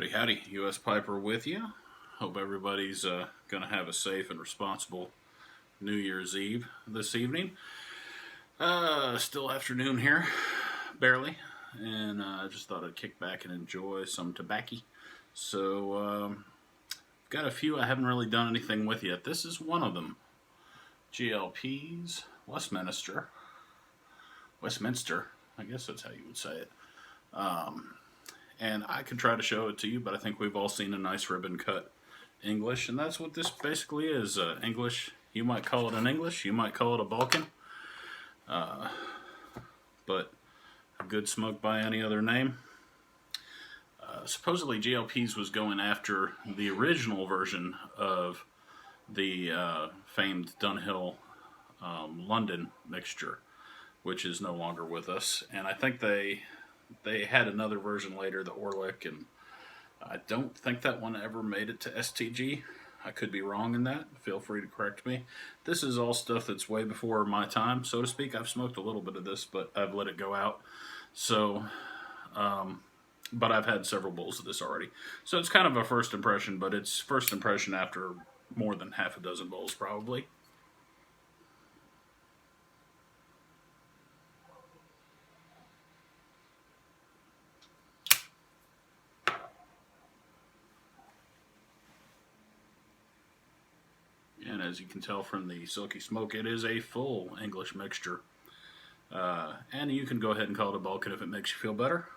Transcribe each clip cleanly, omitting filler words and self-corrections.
Howdy, howdy. U.S. Piper with you. Hope everybody's going to have a safe and responsible New Year's Eve this evening. Still afternoon here, barely, and I just thought I'd kick back and enjoy some tobacco. So, got a few I haven't really done anything with yet. This is one of them. GL Pease Westminster. Westminster, I guess that's how you would say it. And I could try to show it to you, but I think we've all seen a nice ribbon cut English, and that's what this basically is. English, you might call it an English, you might call it a Balkan, but a good smoke by any other name. Supposedly GL Pease was going after the original version of the famed Dunhill London mixture, which is no longer with us, and I think they had another version later, the Orlick, and I don't think that one ever made it to STG. I could be wrong in that. Feel free to correct me. This is all stuff that's way before my time, so to speak. I've smoked a little bit of this, but I've let it go out. So, but I've had several bowls of this already. So it's kind of a first impression, but it's first impression after more than half a dozen bowls, probably. And as you can tell from the silky smoke, it is a full English mixture. And you can go ahead and call it a Balkan if it makes you feel better.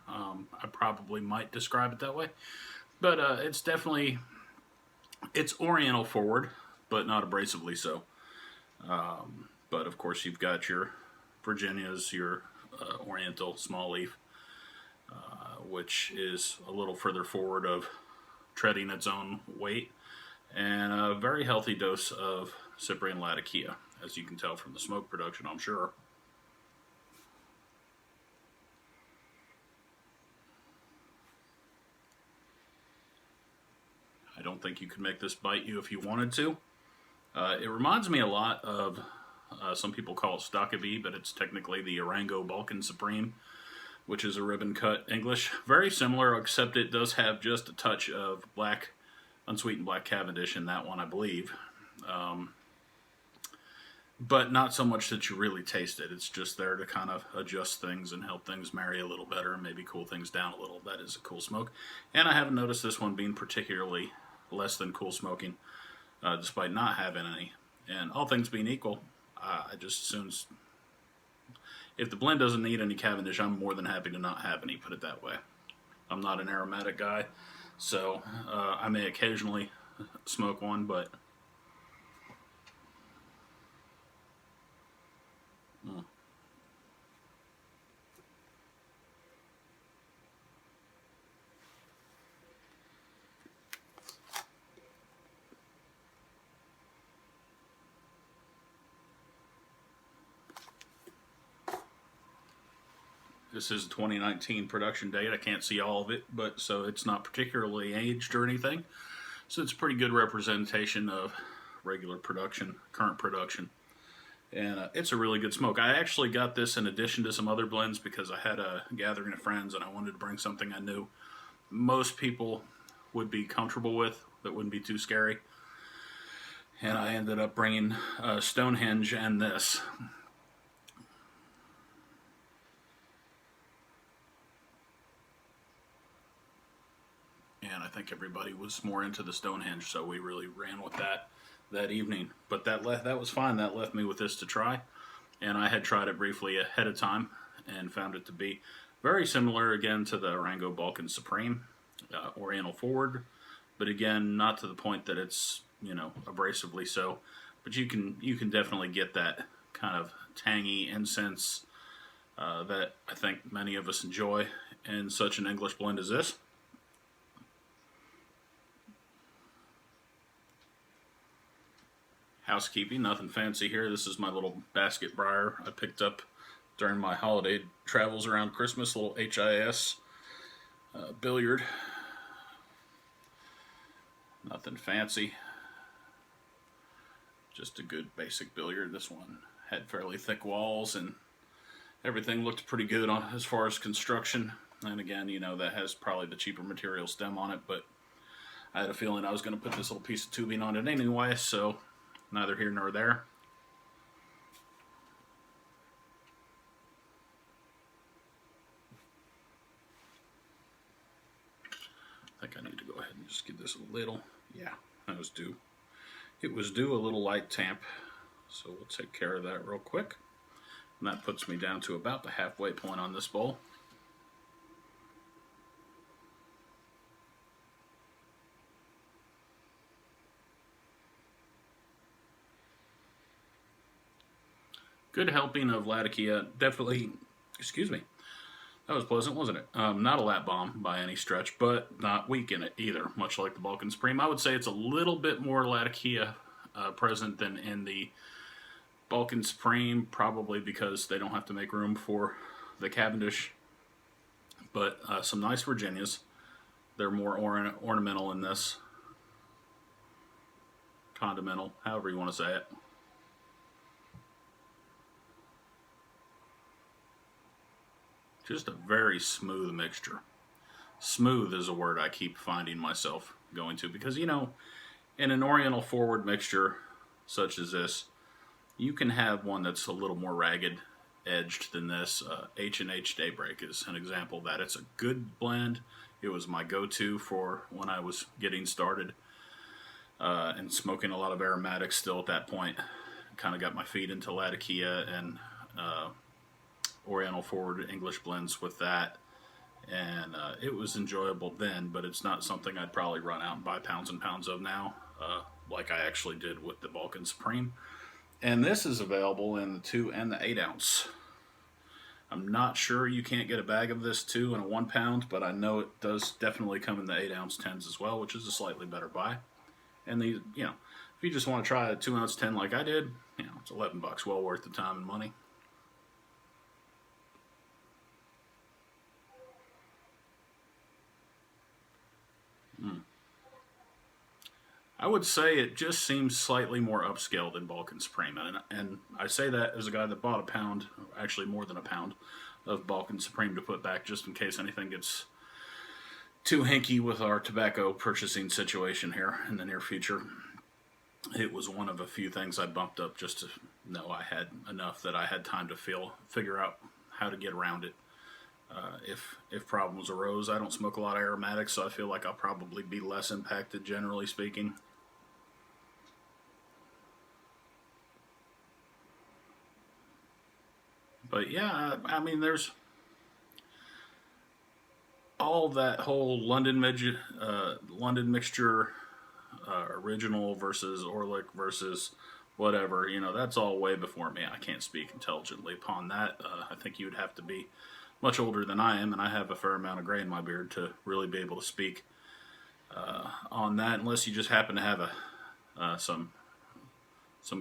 I probably might describe it that way. But it's definitely, it's Oriental forward, but not abrasively so. But of course you've got your Virginias, your Oriental small leaf, which is a little further forward of treading its own weight. And a very healthy dose of Cyprian Latakia, as you can tell from the smoke production, I'm sure. I don't think you could make this bite you if you wanted to. It reminds me a lot of, some people call it Stockabee, but it's technically the Orango Balkan Supreme, which is a ribbon cut English. Very similar, except it does have just a touch of black, unsweetened black Cavendish in that one, I believe. But not so much that you really taste it. It's just there to kind of adjust things and help things marry a little better and maybe cool things down a little. That is a cool smoke. And I haven't noticed this one being particularly less than cool smoking, despite not having any. And all things being equal, I just assume if the blend doesn't need any Cavendish, I'm more than happy to not have any, put it that way. I'm not an aromatic guy. So, I may occasionally smoke one, but this is 2019 production date. I can't see all of it, but so it's not particularly aged or anything. So it's a pretty good representation of regular production, current production. And it's a really good smoke. I actually got this in addition to some other blends because I had a gathering of friends and I wanted to bring something I knew most people would be comfortable with, that wouldn't be too scary. And I ended up bringing Stonehenge and this. And I think everybody was more into the Stonehenge, so we really ran with that evening. But that was fine. That left me with this to try, and I had tried it briefly ahead of time and found it to be very similar again to the Orango Balkan Supreme, Oriental forward, but again not to the point that it's abrasively so. But you can definitely get that kind of tangy incense that I think many of us enjoy in such an English blend as this. Housekeeping, nothing fancy here. This is my little basket briar I picked up during my holiday travels around Christmas, little H.I.S. Billiard. Nothing fancy. Just a good basic billiard. This one had fairly thick walls and everything looked pretty good as far as construction. And again, you know, that has probably the cheaper material stem on it, but I had a feeling I was going to put this little piece of tubing on it anyway, so neither here nor there. I think I need to go ahead and just give this a little, yeah, that was due. It was due a little light tamp, so we'll take care of that real quick. And that puts me down to about the halfway point on this bowl. Good helping of Latakia. Definitely, excuse me, that was pleasant, wasn't it? Not a lap bomb by any stretch, but not weak in it either, much like the Balkan Supreme. I would say it's a little bit more Latakia present than in the Balkan Supreme, probably because they don't have to make room for the Cavendish. But some nice Virginias. They're more ornamental in this. Condimental, however you want to say it. Just a very smooth mixture. Smooth is a word I keep finding myself going to because, you know, in an Oriental forward mixture such as this, you can have one that's a little more ragged edged than this. H&H Daybreak is an example of that. It's a good blend. It was my go-to for when I was getting started and smoking a lot of aromatics still at that point. Kind of got my feet into Latakia and Oriental forward English blends with that, and it was enjoyable then, but it's not something I'd probably run out and buy pounds and pounds of now, like I actually did with the Balkan Supreme. And this is available in the 2 and the 8 ounce. I'm not sure you can't get a bag of this too in a 1 pound, but I know it does definitely come in the 8 ounce 10s as well, which is a slightly better buy. And these, you know, if you just want to try a 2 ounce 10 like I did, you know, it's $11, well worth the time and money. I would say it just seems slightly more upscale than Balkan Supreme. And I say that as a guy that bought a pound, actually more than a pound, of Balkan Supreme to put back just in case anything gets too hinky with our tobacco purchasing situation here in the near future. It was one of a few things I bumped up just to know I had enough that I had time to figure out how to get around it. If problems arose, I don't smoke a lot of aromatics, so I feel like I'll probably be less impacted, generally speaking. But yeah, I mean, there's all that whole London mixture, original versus Orlick versus whatever. You know, that's all way before me. I can't speak intelligently upon that. I think you would have to be much older than I am, and I have a fair amount of gray in my beard to really be able to speak on that. Unless you just happen to have some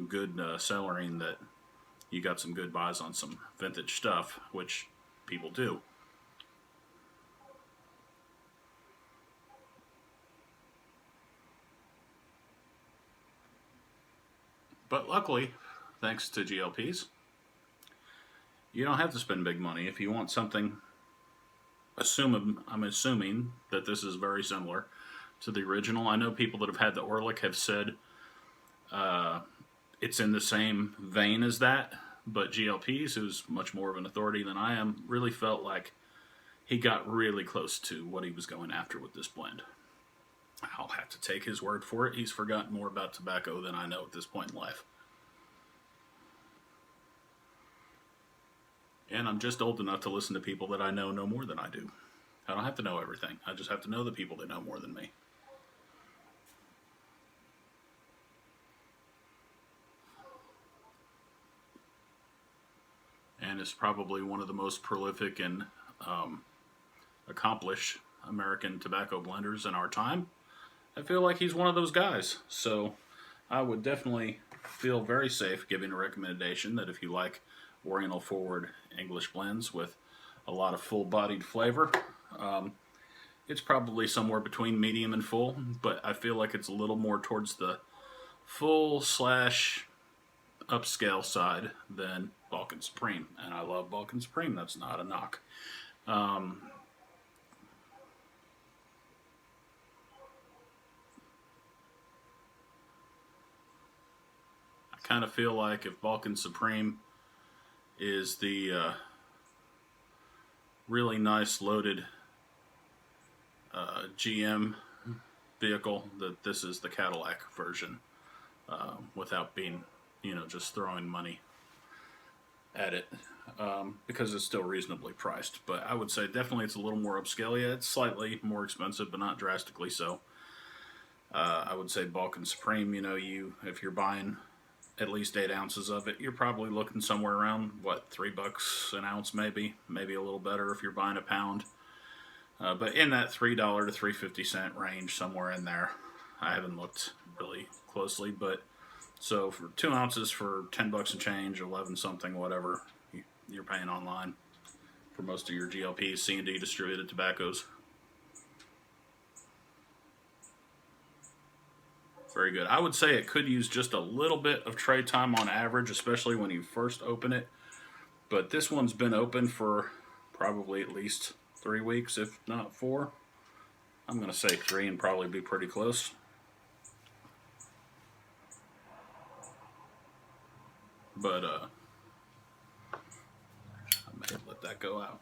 good cellaring that you got some good buys on some vintage stuff, which people do. But luckily, thanks to GL Pease, you don't have to spend big money if you want something. I'm assuming that this is very similar to the original. I know people that have had the Orlick have said it's in the same vein as that, but GL Pease, who's much more of an authority than I am, really felt like he got really close to what he was going after with this blend. I'll have to take his word for it. He's forgotten more about tobacco than I know at this point in life. And I'm just old enough to listen to people that I know more than I do. I don't have to know everything. I just have to know the people that know more than me. And is probably one of the most prolific and accomplished American tobacco blenders in our time. I feel like he's one of those guys. So I would definitely feel very safe giving a recommendation that if you like Oriental forward English blends with a lot of full-bodied flavor, it's probably somewhere between medium and full, but I feel like it's a little more towards the full slash upscale side than Balkan Supreme. And I love Balkan Supreme. That's not a knock. kind of feel like if Balkan Supreme is the really nice loaded GM vehicle, that this is the Cadillac version, without being, just throwing money at it, because it's still reasonably priced. But I would say definitely it's a little more upscale. Yeah, it's slightly more expensive, but not drastically so. I would say Balkan Supreme, if you're buying at least 8 ounces of it, you're probably looking somewhere around, $3 an ounce, maybe a little better if you're buying a pound. But in that $3 to $3.50 range, somewhere in there. I haven't looked really closely, but so for 2 ounces for $10 and change, 11 something, whatever you're paying online for most of your GL Pease, C&D distributed tobaccos. Very good. I would say it could use just a little bit of tray time on average, especially when you first open it. But this one's been open for probably at least 3 weeks, if not 4. I'm going to say 3 and probably be pretty close. But I may let that go out.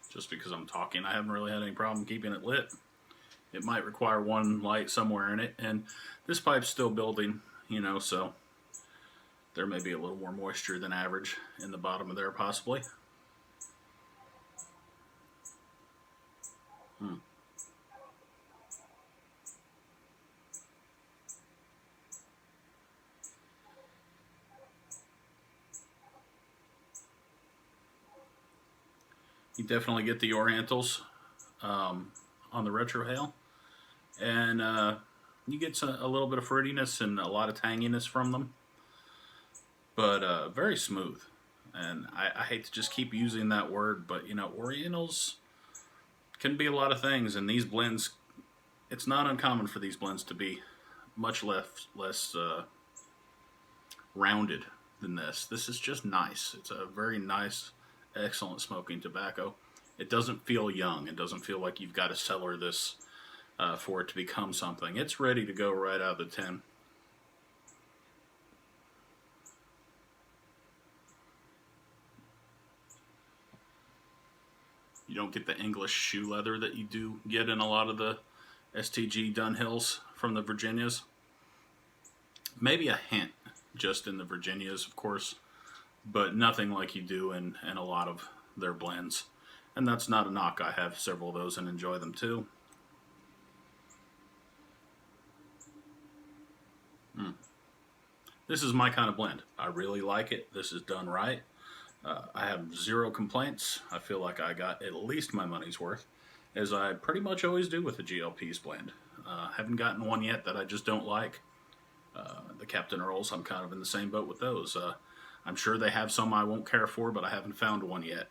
Just because I'm talking, I haven't really had any problem keeping it lit. It might require one light somewhere in it, and this pipe's still building, so there may be a little more moisture than average in the bottom of there, possibly. You definitely get the Orientals on the retrohale, and you get a little bit of fruitiness and a lot of tanginess from them, but very smooth. And I hate to just keep using that word, but Orientals can be a lot of things, and these blends, it's not uncommon for these blends to be much less rounded than this. This is just nice. It's a very nice, excellent smoking tobacco. It doesn't feel young. It doesn't feel like you've got to cellar this for it to become something. It's ready to go right out of the tin. You don't get the English shoe leather that you do get in a lot of the STG Dunhills from the Virginias. Maybe a hint just in the Virginias, of course, but nothing like you do in a lot of their blends. And that's not a knock. I have several of those and enjoy them too. This is my kind of blend. I really like it. This is done right. I have 0 complaints. I feel like I got at least my money's worth, as I pretty much always do with the GL Pease blend. Haven't gotten one yet that I just don't like. The Captain Earls, I'm kind of in the same boat with those. I'm sure they have some I won't care for, but I haven't found one yet.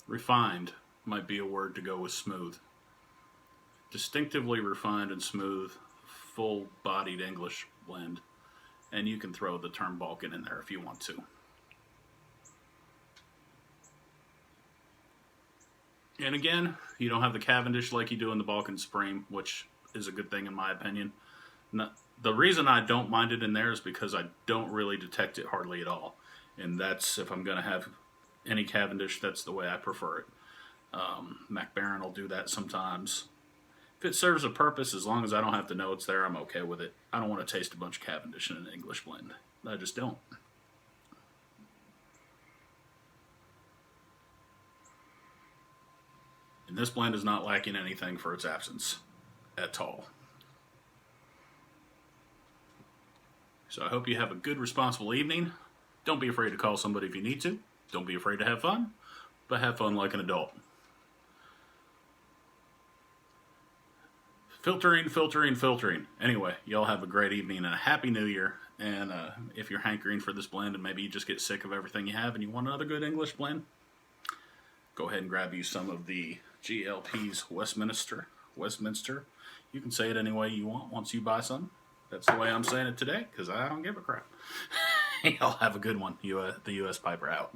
Refined might be a word to go with smooth. Distinctively refined and smooth, full-bodied English blend. And you can throw the term Balkan in there if you want to. And again, you don't have the Cavendish like you do in the Balkan Supreme, which is a good thing in my opinion. The reason I don't mind it in there is because I don't really detect it hardly at all. And that's, if I'm going to have any Cavendish, that's the way I prefer it. MacBaron will do that sometimes. If it serves a purpose, as long as I don't have to know it's there, I'm okay with it. I don't want to taste a bunch of Cavendish in an English blend. I just don't. And this blend is not lacking anything for its absence at all. So I hope you have a good, responsible evening. Don't be afraid to call somebody if you need to. Don't be afraid to have fun, but have fun like an adult. Filtering. Anyway, y'all have a great evening and a happy new year. And if you're hankering for this blend and maybe you just get sick of everything you have and you want another good English blend, go ahead and grab you some of the GL Pease Westminster. You can say it any way you want once you buy some. That's the way I'm saying it today, because I don't give a crap. Y'all have a good one. The U.S. Piper out.